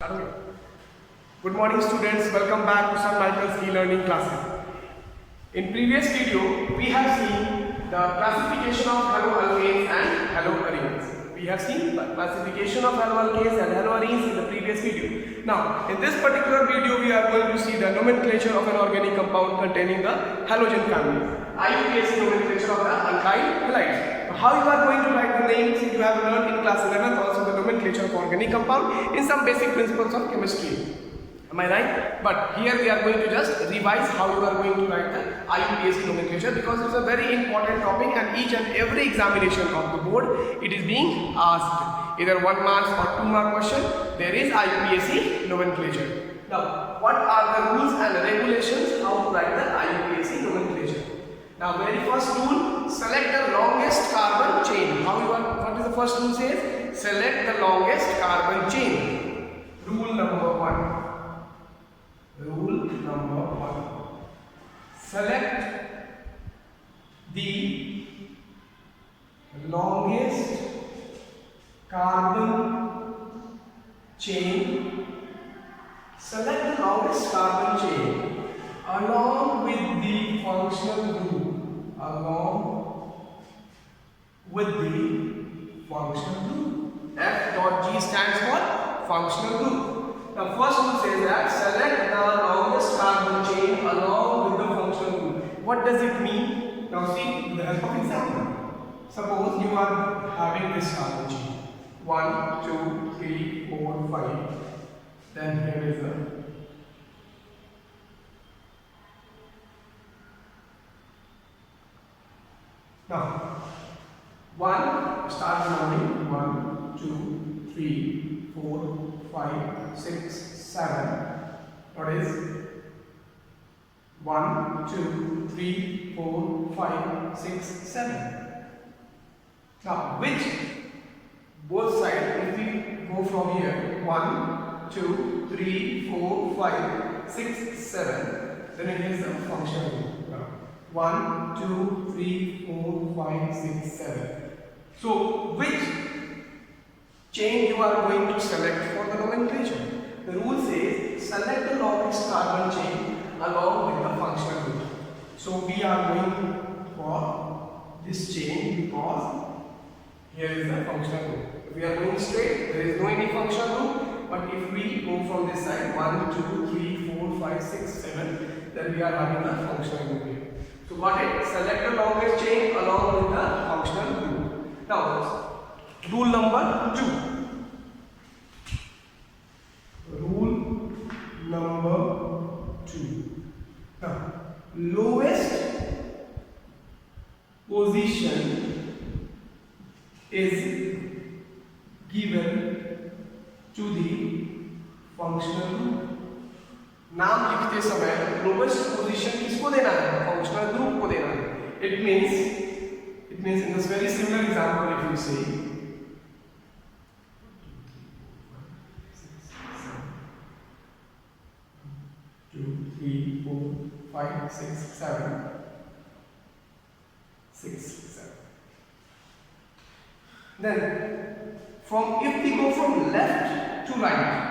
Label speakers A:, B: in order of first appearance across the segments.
A: Good morning students, welcome back to Sun Michael's e-learning classes. In previous video, we have seen the classification of haloalkanes and haloarenes. We have seen the classification of haloalkanes and haloarenes in the previous video. Now, in this particular video, we are going to see the nomenclature of an organic compound containing the halogen family. IUPAC nomenclature of the alkyl halides. How you are going to write the names you have learned in class 11th, also the nomenclature of organic compound in some basic principles of chemistry. Am I right? But here we are going to just revise how you are going to write the IUPAC nomenclature, because it's a very important topic and each and every examination of the board it is being asked. Either 1 mark or 2 mark question, there is IUPAC nomenclature. Now, what are the rules and regulations how to write the IUPAC nomenclature? Now, very first rule, select the longest carbon chain. What is the first rule says? Select the longest carbon chain. Rule number 1. Rule number 1. Select the longest carbon chain. Select the longest carbon chain along with the functional group. Along with the functional group. F dot G stands for functional group. Now, first rule says that select the longest carbon chain along with the functional group. What does it mean? Now, see with the help of example. Suppose you are having this carbon chain 1, 2, 3, 4, 5. Then here is the now 1, start numbering 1, 2, 3, 4, 5, 6, 7. What is 1, 2, 3, 4, 5, 6, 7. Now, which both sides, if we go from here 1, 2, 3, 4, 5, 6, 7, then it is the functional group. 1, 2, 3, 4, 5, 6, 7. So, which chain you are going to select for the nomenclature? The rule says select the longest carbon chain along with the functional group. So, we are going for this chain because here is the functional group. If we are going straight, there is no any functional group. But if we go from this side 1, 2, 3, 4, 5, 6, 7, then we are having the functional group here. So got it? Select the longest chain along with the functional group. Now, rule number 2. Rule number 2. Now, lowest position is given to the functional group. नाम लिखते समय lowest position किसको देना है? Functional group को देना है. It means in this very similar example, if you say 2, 3, 4, 5, 6, 7, 6, 7. Then if we go from left to right,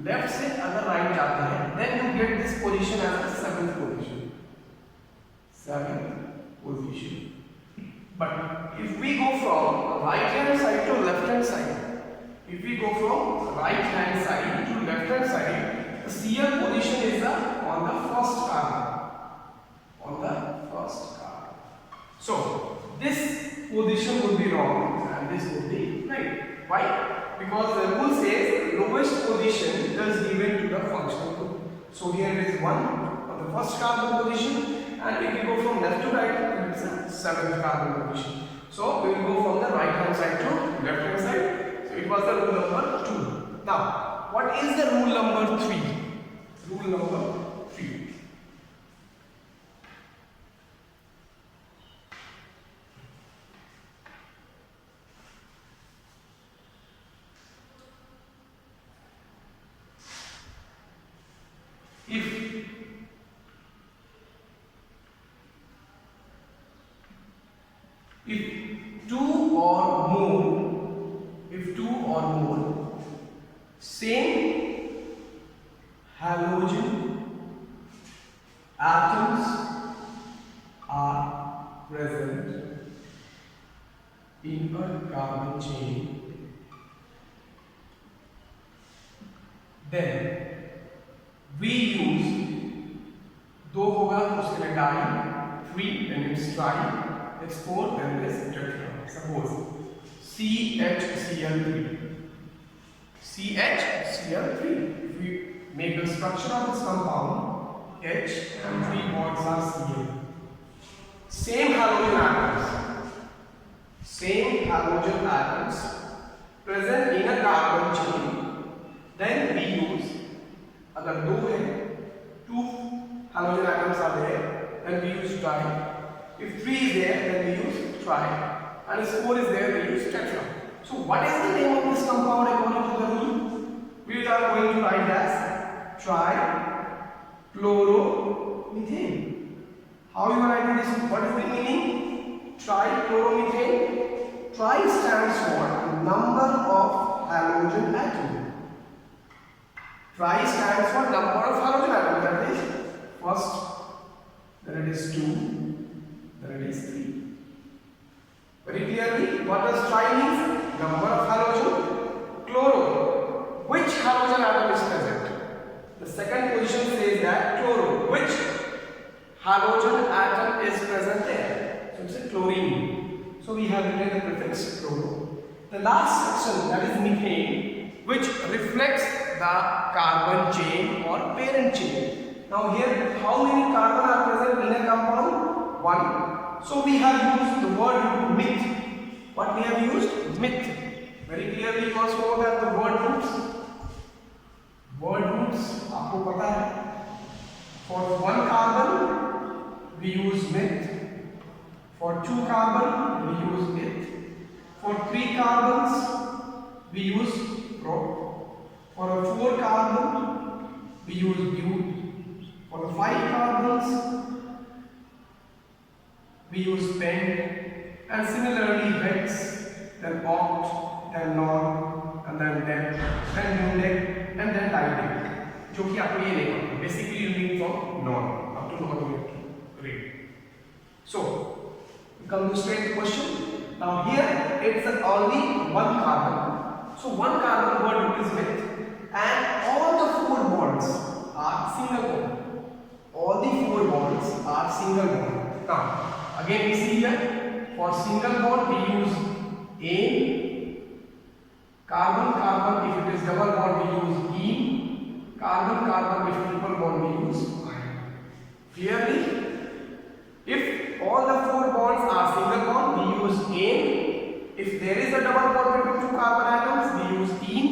A: left से अगर राइट जाते हैं, then you get this position as the 7th position. 7th position. But if we go from right hand side to left hand side, if we go from right hand side to left hand side, the CL position is on the first carbon. On the first carbon. So this position would be wrong and this would be right. Why? Because the rule says lowest position is given to the functional group. So here is 1 on the first carbon position, and if we go from left to right, it is the 7th carbon position. So we will go from the right hand side to left hand side. So it was the rule number 2. Now, what is the rule number 3? Rule number 3. If two or more same halogen atoms are present in a carbon chain, then we use दो होगा तो उसके लिए die, 3 then it's tri, it's 4 then it's tetra. Suppose CHCl3. CHCl3. If we make the structure of this compound, H and 3 bonds are Cl. Same halogen atoms present in a carbon chain. Then we use, अगर दो है, 2 halogen atoms are there, then we use di. If 3 is there, then we use tri. And if 4 is there, we use tetra. So what is the name of this compound according to the rule? We are going to write as trichloromethane. How you are writing this? What is the meaning? Trichloromethane. Tri stands for number of halogen atom. Tri stands for number of halogen atom. That is first, then it is 2, then it is 3. Very clearly, what does tri means? Number of halogen. Chloro. Which halogen atom is present? The second position says that chloro. Which halogen atom is present there? So it's a chlorine. So we have written the prefix chloro. The last section, that is methane, which reflects the carbon chain or parent chain. Now here, how many carbon are present in a compound? 1. So we have used the word meth. What we have used? Meth. Very clearly you also know that the word roots. Word roots, आपको पता है. For 1 carbon, we use meth. For 2 carbon, we use meth. For 3 carbons, we use prop. For a 4 carbon, we use bute. For the 5 carbons, we use pent, and similarly hex, then oct, then non, and then den, then undeck, and then didec. जो कि आपको ये नहीं पता. Basically, you need from non up to non you have to read. So, we come to straight the question. Now here it's only 1 carbon. So 1 carbon word is with, and all the 4 bonds are single bond. All the 4 bonds are single bond. Now, again we see here, for single bond we use ane, carbon carbon if it is double bond we use ene, carbon carbon if triple bond we use ine. Clearly, if all the 4 bonds are single bond we use ane, if there is a double bond between 2 carbon atoms we use ene,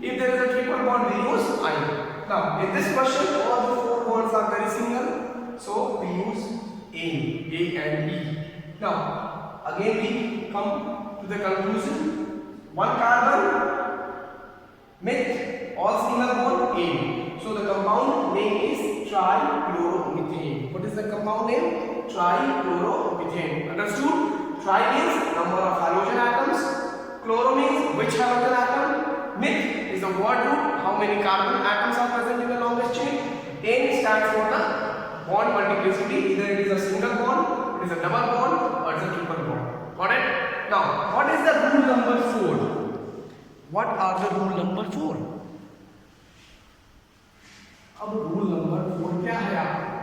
A: if there is a triple bond we use ine. Now in this question all the 4 bonds are very single, so we use ane, A and E. Now again we come to the conclusion. 1 carbon, meth, all single bond, ane. So the compound name is trichloromethane. What is the compound name? Trichloromethane. Understood? Tri means number of halogen atoms. Chloro means which halogen atom. Meth is the word root, how many carbon atoms are present in the longest chain. Ane stands for the bond multiplicity, either it is a single bond, it is a double bond, or it is a triple bond. Got it? Now, what is the rule number 4? What are the rule number 4? अब rule number 4 क्या है आपको?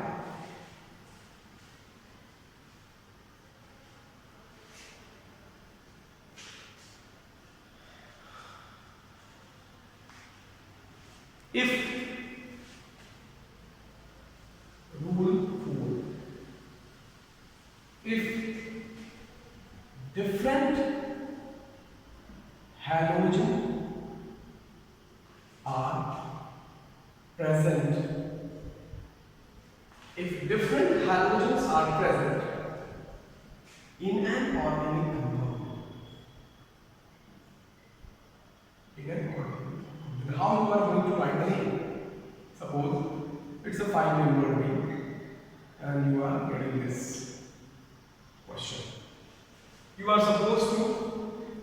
A: If rule 4, if different halogen are present, if different halogens are present in an organic compound, then how you are going to write the name? Suppose it's a 5-membered ring and you are getting this question. You are supposed to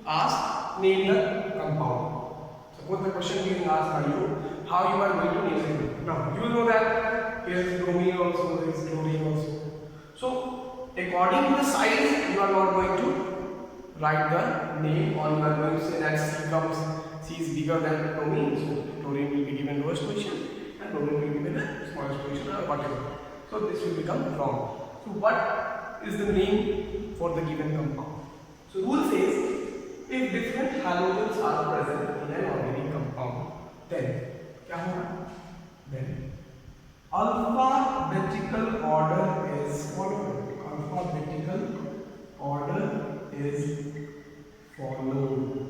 A: ask, name the compound. Suppose the question being asked by you, how you are going to name the group. Now you know that here is bromine also, there is chlorine also. So according to the size, you are not going to write the name, or you are going to say that C is bigger than bromine, so chlorine will be given lowest position and bromine will be given the smallest position or whatever. So this will become wrong. So what is the name for the given compound? So rule says, if different halogens are present in an organic compound, then क्या होगा? Then alphabetical order is followed. Alphabetical order is followed.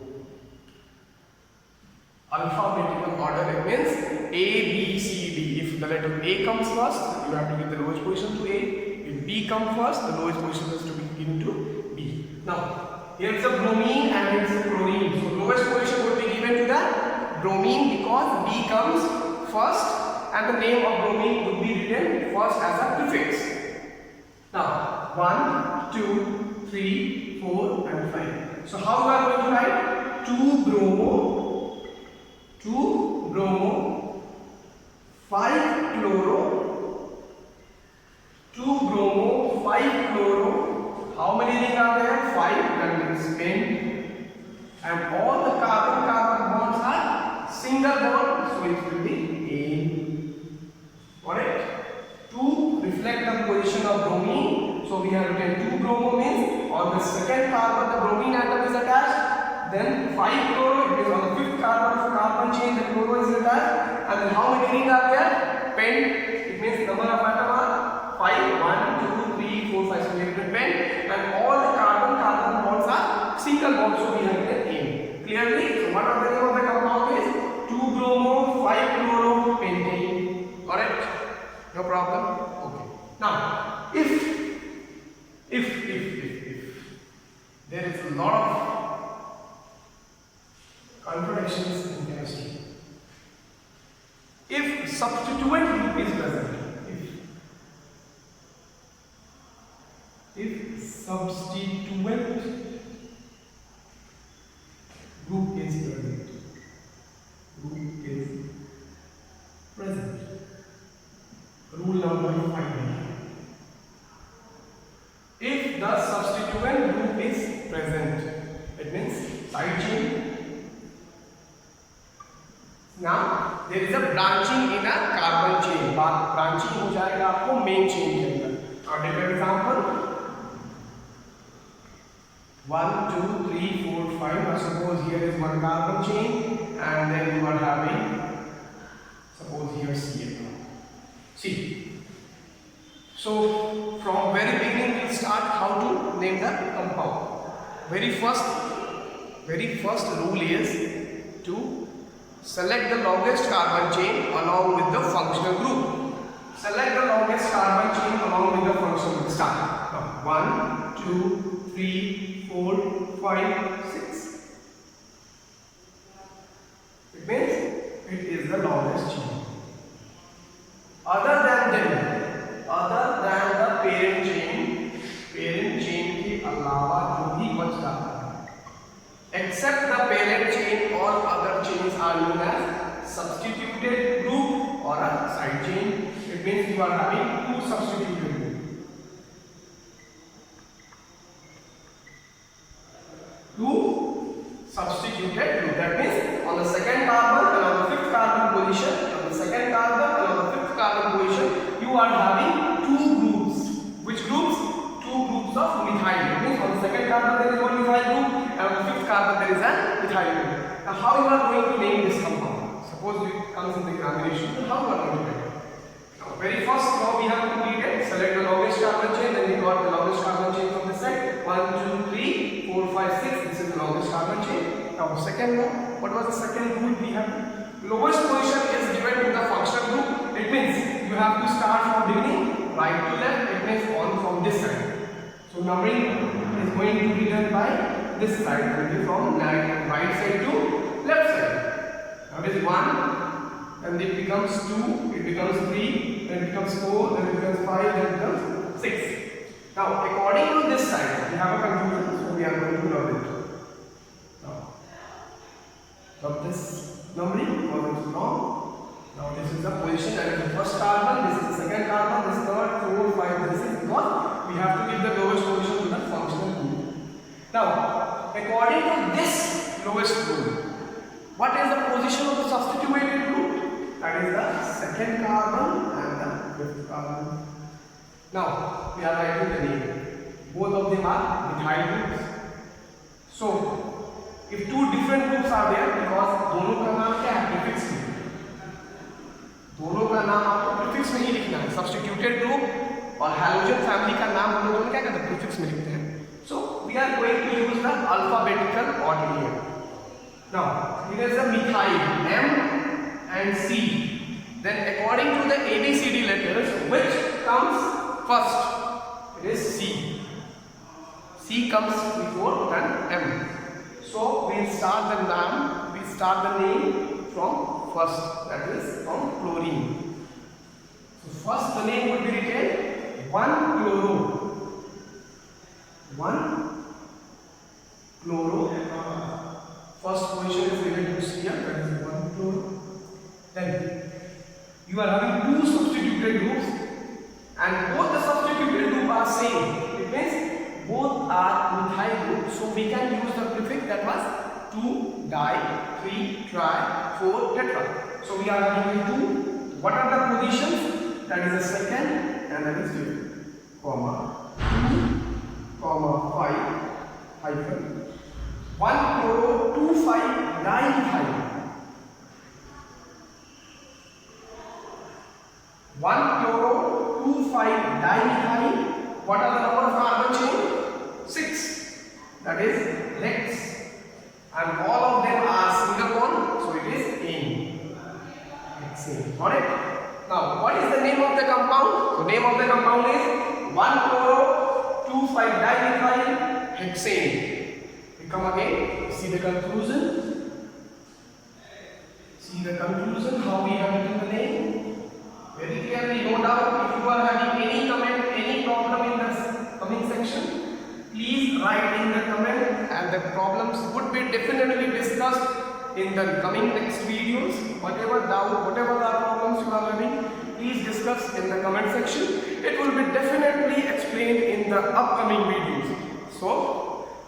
A: Alphabetical order, it means A, B, C, D. If the letter A comes first, you have to give the lowest position to A. If B comes first, the lowest position is to be given to B. Now, here is a bromine and here is a chlorine. So, lowest position would be given to the bromine because B comes first and the name of bromine would be written first as a prefix. Now, 1, 2, 3, 4 and 5. So, how we are going to write? 2 bromo, 5 chloro, 2 bromo, 5 chloro. How many rings are there? 5, that means pen. And all the carbon bonds are single bond, so it will be A. Correct? To reflect the position of bromine, so we have written 2 bromo means on the second carbon the bromine atom is attached. Then 5 chloro, it is on the 5th carbon of carbon chain the chloro is attached. And then how many rings are there? Pen, it means number of atoms are 5, 1, 2, 3, 4, 5. So we have written pen, and all the carbon bonds are single bonds, so we have written A. Clearly, so what are the name of the compound is 2 bromo, 5 chloro, pentane. Correct? No problem? Okay. Now, if there is a lot of contradictions in chemistry. If substituent group is present, if substituent group is present, rule number 5. If the substituent group is present, it means side chain. Now there is a branching in a carbon chain. Branching हो जाएगा आपको main chain के अंदर. Now take an example. 1, 2, 3, 4, 5. Now suppose here is one carbon chain, and then you are having, suppose here Cl. See. So from very beginning we'll start how to name the compound. Very first rule is to select the longest carbon chain along with the functional group. Select the longest carbon chain along with the functional group. Start. Now 1, 2, 3, 4, 5, 6. It means it is the longest chain. Other than the parent chain के अलावा जो भी बचता है, except the parent chain, all other chains are known as substituted group or a side chain. It means you are having 2 substituted groups. 2 substituted group. That means on the second carbon and on the 5th carbon position, you are having 2 groups. Which groups? 2 groups of methyl. It means on the second carbon there is one methyl group, and on the 5th carbon there is a methyl group. Now how you are going to name this compound? Suppose it comes in the examination. How you are going to name it? Now very first now we have completed. Select the longest carbon chain. Then we got the longest carbon chain from this side. 1, 2, 3, 4, 5, 6. This is the longest carbon chain. Now second one. What was the second rule we have? Lowest position is given to the functional group. It means you have to start from beginning right to left. It means on from this side. So numbering is going to be done by this side. It will be from right side to left side. Now it is 1, then it becomes 2, it becomes 3, then it becomes 4, then it becomes 5, then it becomes 6. Now according to this side, we have a confusion, so we are going to rub it. Now rub this. numbering because it's wrong. Now this is the position, that is the first carbon, this is the second carbon, this is third, fourth, fifth, this is because we have to give the lowest position to the functional group. Now, according to this lowest group, what is the position of the substituted group? That is the second carbon and the fifth carbon. Now, we are writing the name. Both of them are methyl groups. So, if two different groups are there, because दोनों का नाम क्या है? Prefix में. दोनों का नाम आपको prefix में ही लिखना है. Substituted group और halogen family का नाम हम लोग क्या करते हैं? Prefix में लिखते हैं. So, we are going to use the alphabetical order here. Now, here is the methyl M and C. Then, according to the ABCD letters, which comes first? It is C. C comes before than M. So, we will start the name from first, that is from chlorine. So, first the name would be written 1-chloro. 1-chloro. First position is given to C, that is 1-chloro. Then you are having two substituted groups and both the substituted group are same. It means both are methyl groups. So we can use the prefix that was 2-di, 3-tri, 4-tetra. So we are having 2. What are the positions? That is the second and that is 2, comma 2, comma 5, hyphen 1-chloro 2,5-dimethyl. 1-chloro 2,5-dimethyl. What are the number of carbon chain? 6. That is hex. And all of them are single bond, so it is ane. Hexane. Got it? Now, what is the name of the compound? The name of the compound is 1-chloro 2,5-dimethyl hexane. We come again, see the conclusion. See the conclusion, how we have written the name. Very clearly, no doubt, if you are having any comment, any problem in the comment section, please write in the comment and the problems would be definitely discussed in the coming next videos. Whatever doubt, whatever the problems you are having, please discuss in the comment section. It will be definitely explained in the upcoming videos. So,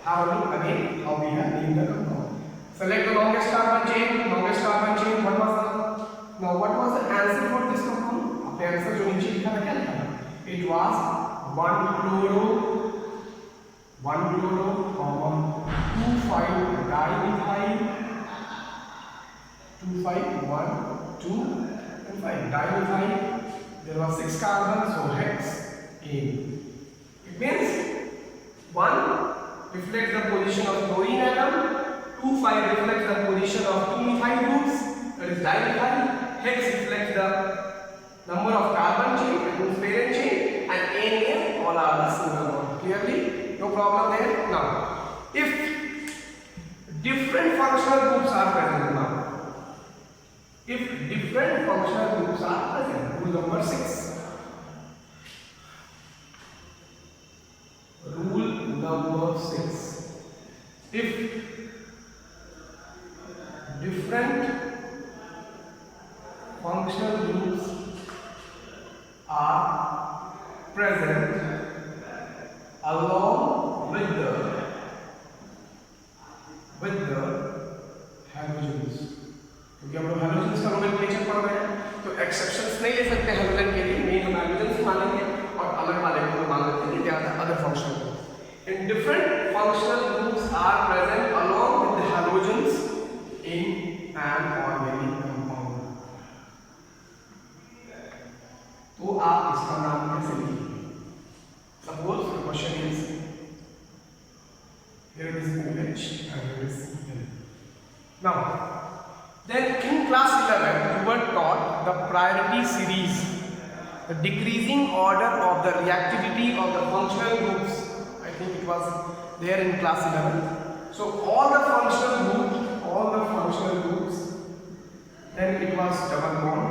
A: have a look again how we have named the compound. Select the longest carbon chain. Longest carbon chain. What was the answer for this compound? The answer जो नीचे लिखा था क्या लिखा था? It was 1-chloro, 2,5-dimethyl, 2,5-1,2,5-dimethyl. There was 6 carbons, so hexane. It means 1 reflects the position of chlorine atom, 2,5 reflects the position of 2 methyl groups, that is dimethyl, hex reflects the number of carbon chain, that means parent chain, and ane all are the single bond. Clearly, no problem there. Now, if different functional groups are present now, if different functional groups are present, rule number 6. Rule number 6. If different functional groups are present along with the halogens, क्योंकि हम लोग halogens का nomenclature पढ़ रहे हैं तो exceptions नहीं ले सकते halogen के लिए, मेन हम halogens मानेंगे और अलग वाले को मान लेते हैं, they are the other functional groups. And different functional groups are present along with the halogens in an organic compound. तो आप इसका नाम कैसे लिखेंगे? Suppose the question is here it is OH and here is Cl. Now, then in class 11 you were taught the priority series, the decreasing order of the reactivity of the functional groups. I think it was there in class 11. So all the functional groups, then it was double bond,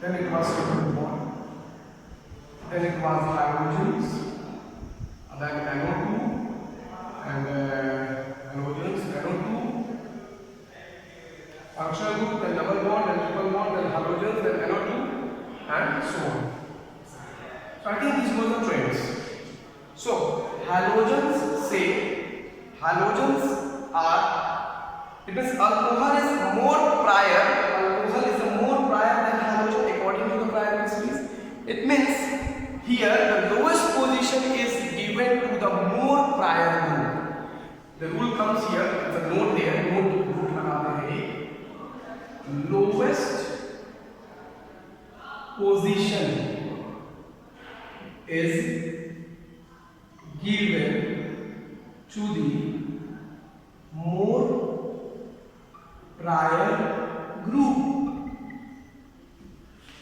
A: then it was triple bond, then it was halogens, then NO2 and halogens, NO2, functional group, then double bond, then triple bond, then halogens, then NO2, and so on. So I think these were the trends. So halogens are, it means alcohol is more prior, alcohol is more prior than halogen according to the priority series. It means here the lowest position is given to the more prior group. The rule comes here, it's a note there, note लगाते हैं, lowest position is given to the more prior group.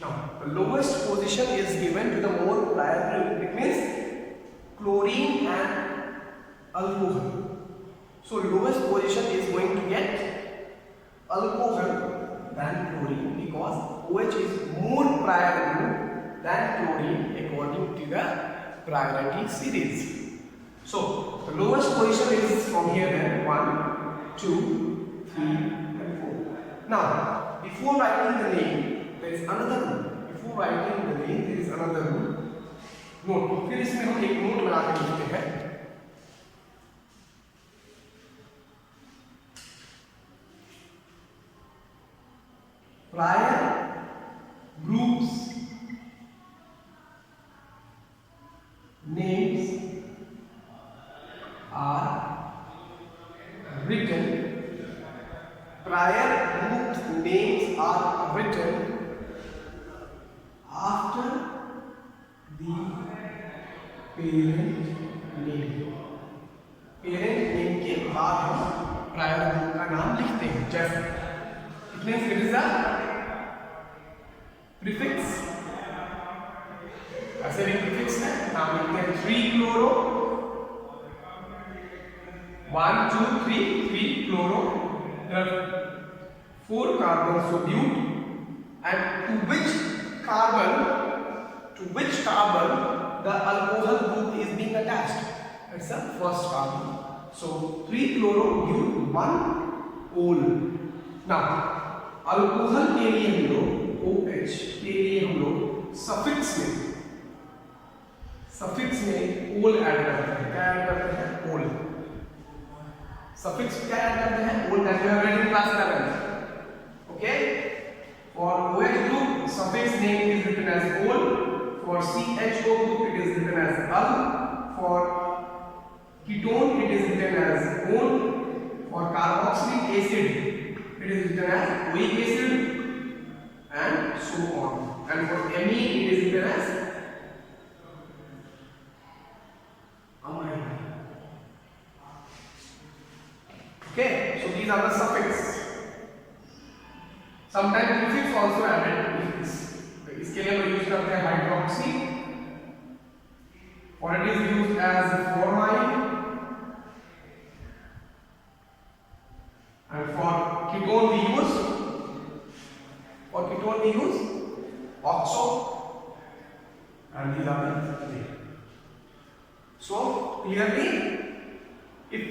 A: Now, the lowest position is given to the more prior group. It means chlorine and alcohol. So, lowest position is going to get alcohol than chlorine because OH is more prior group than chlorine according to the priority series. So, the lowest position is from here then 1, 2, 3 and 4. Now, before writing the name, there is another rule. Before writing the name, there is another rule. Note, फिर इसमें हम एक note बना के लिखते हैं. Prior groups names are written. Prior group names are written after the parent name. Parent name के बाद हम prior group का नाम लिखते हैं. जैसे it means it is a prefix. ऐसे भी prefix है. नाम लिखते हैं 3 chloro, 1, 2, 3, 3 chloro. There are 4 carbons, so bute, and to which carbon the alcohol group is being attached. It's the first carbon. So 3 chloro bute 1 ol. Now alcohol के लिए हम लोग OH के लिए हम लोग सफिक्स में ओल ऐड करते हैं. क्या ऐड करते हैं? ओल. सफिक्स क्या ऐड करते हैं? All. That we have read in class 11. Okay, for OH group suffix name is written as ol. For CHO group it is written as al. For ketone it is written as on. For carboxylic acid it is written as oic acid and so on. And for Me it is written as amine. Okay, so these are the suffix. Sometimes prefix also added. इसके लिए हम use करते हैं hydroxy. Or it is used as formine. And for ketone we use oxo, and these are the three. So clearly, if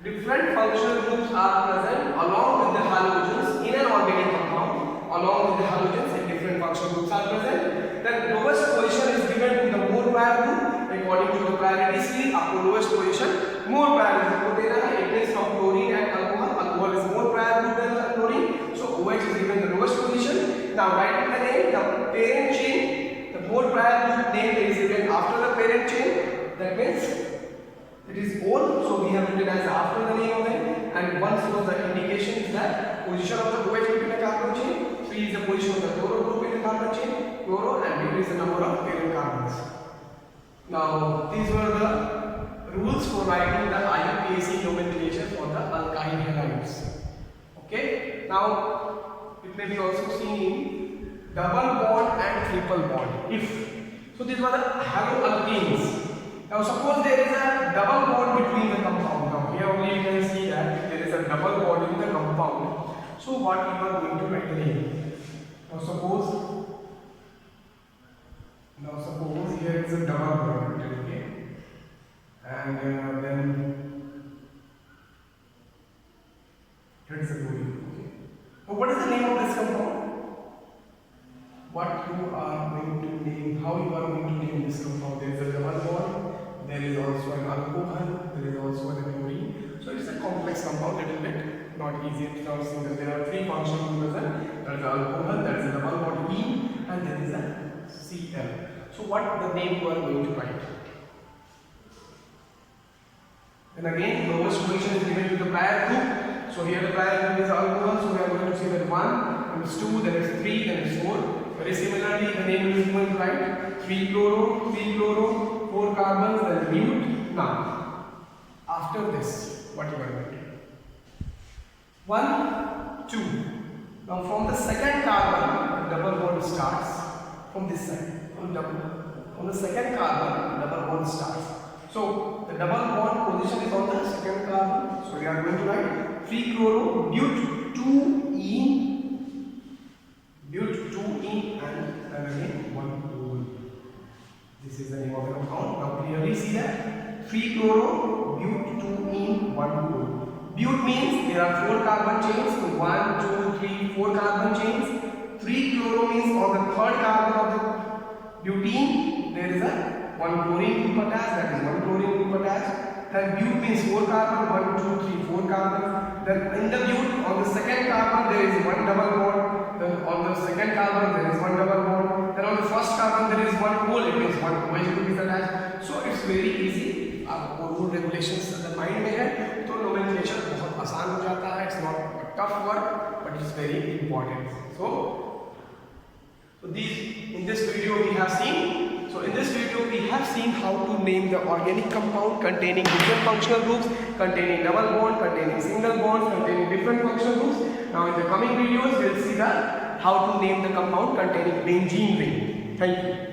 A: different functional groups are present along with the halogens in an organic compound, along with the halogens and different functional groups are present, then lowest position is given to the more prior group according to the priority series. आपको lowest position more prior group को देना है. It means from chlorine and alcohol, alcohol is more prior group than the chlorine, so OH is given the lowest position. Now writing the name, the parent chain, the more prior group name is written after the parent chain. That means it is ol, so we have written as after the name of it, and 1 shows the indication is that position of the OH group in the carbon chain, 3 is the position of the chloro group in the carbon chain, chloro, and bute is the number of parent carbons. Now these were the rules for writing the IUPAC nomenclature for the alkyl halides. Okay, now it may be also seen in double bond and triple bond. If so, these were the haloalkanes. Now suppose there is a double bond between the compound. Now here only you can see that there is a double bond in the compound. So what you are going to write the name? Now suppose here is a double bond, okay, and then here is a chlorine, okay. So what is the name of this compound? What you are going to name, how you are going to name this compound? There is a double bond, there is also an alcohol, there is also a chlorine. So it's a complex compound, little bit, not easy, it's not single. There are three functions present. There is alcohol, there is a double bond E, and there is a Cl. So what the name you are going to write? And again, the lowest position is given to the pair group. So here the pair group is alcohol, so we are going to see that 1, then it's 2, then it's 3, then it's 4. Very similarly, the name is going to write 3 chloro, 4 carbons, then mute. Now, after this, what you are going to do? 1, 2. Now from the second carbon, the double bond starts from this side. From the second carbon, the double bond starts. So the double bond position is on the second carbon. So we are going to write 3 chloro, bute 2 ene, and then again 1 chloro. This is the name of the compound. Now clearly see that 3 chloro, bute 2 ene, 1 chloro. Bute means there are 4 carbon chains. So 1, 2, 3, 4 carbon chains. 3 chloro means on the third carbon of the butene there is a 1 chlorine group attached. That is 1 chlorine group attached. Then bute means 4 carbon, 1, 2, 3, 4 carbon. Then in the bute on the second carbon there is 1 double bond. Then on the second carbon there is 1 double bond. Then on the first carbon there is 1 pole. It means 1 OH group is attached. So it's very easy. आपको rule regulations अगर mind में है तो nomenclature बहुत आसान हो जाता है. It's not a tough word, but it's very important. So in this video we have seen how to name the organic compound containing different functional groups, containing double bond, containing single bonds, containing different functional groups. Now in the coming videos we'll see how to name the compound containing benzene ring. Thank you.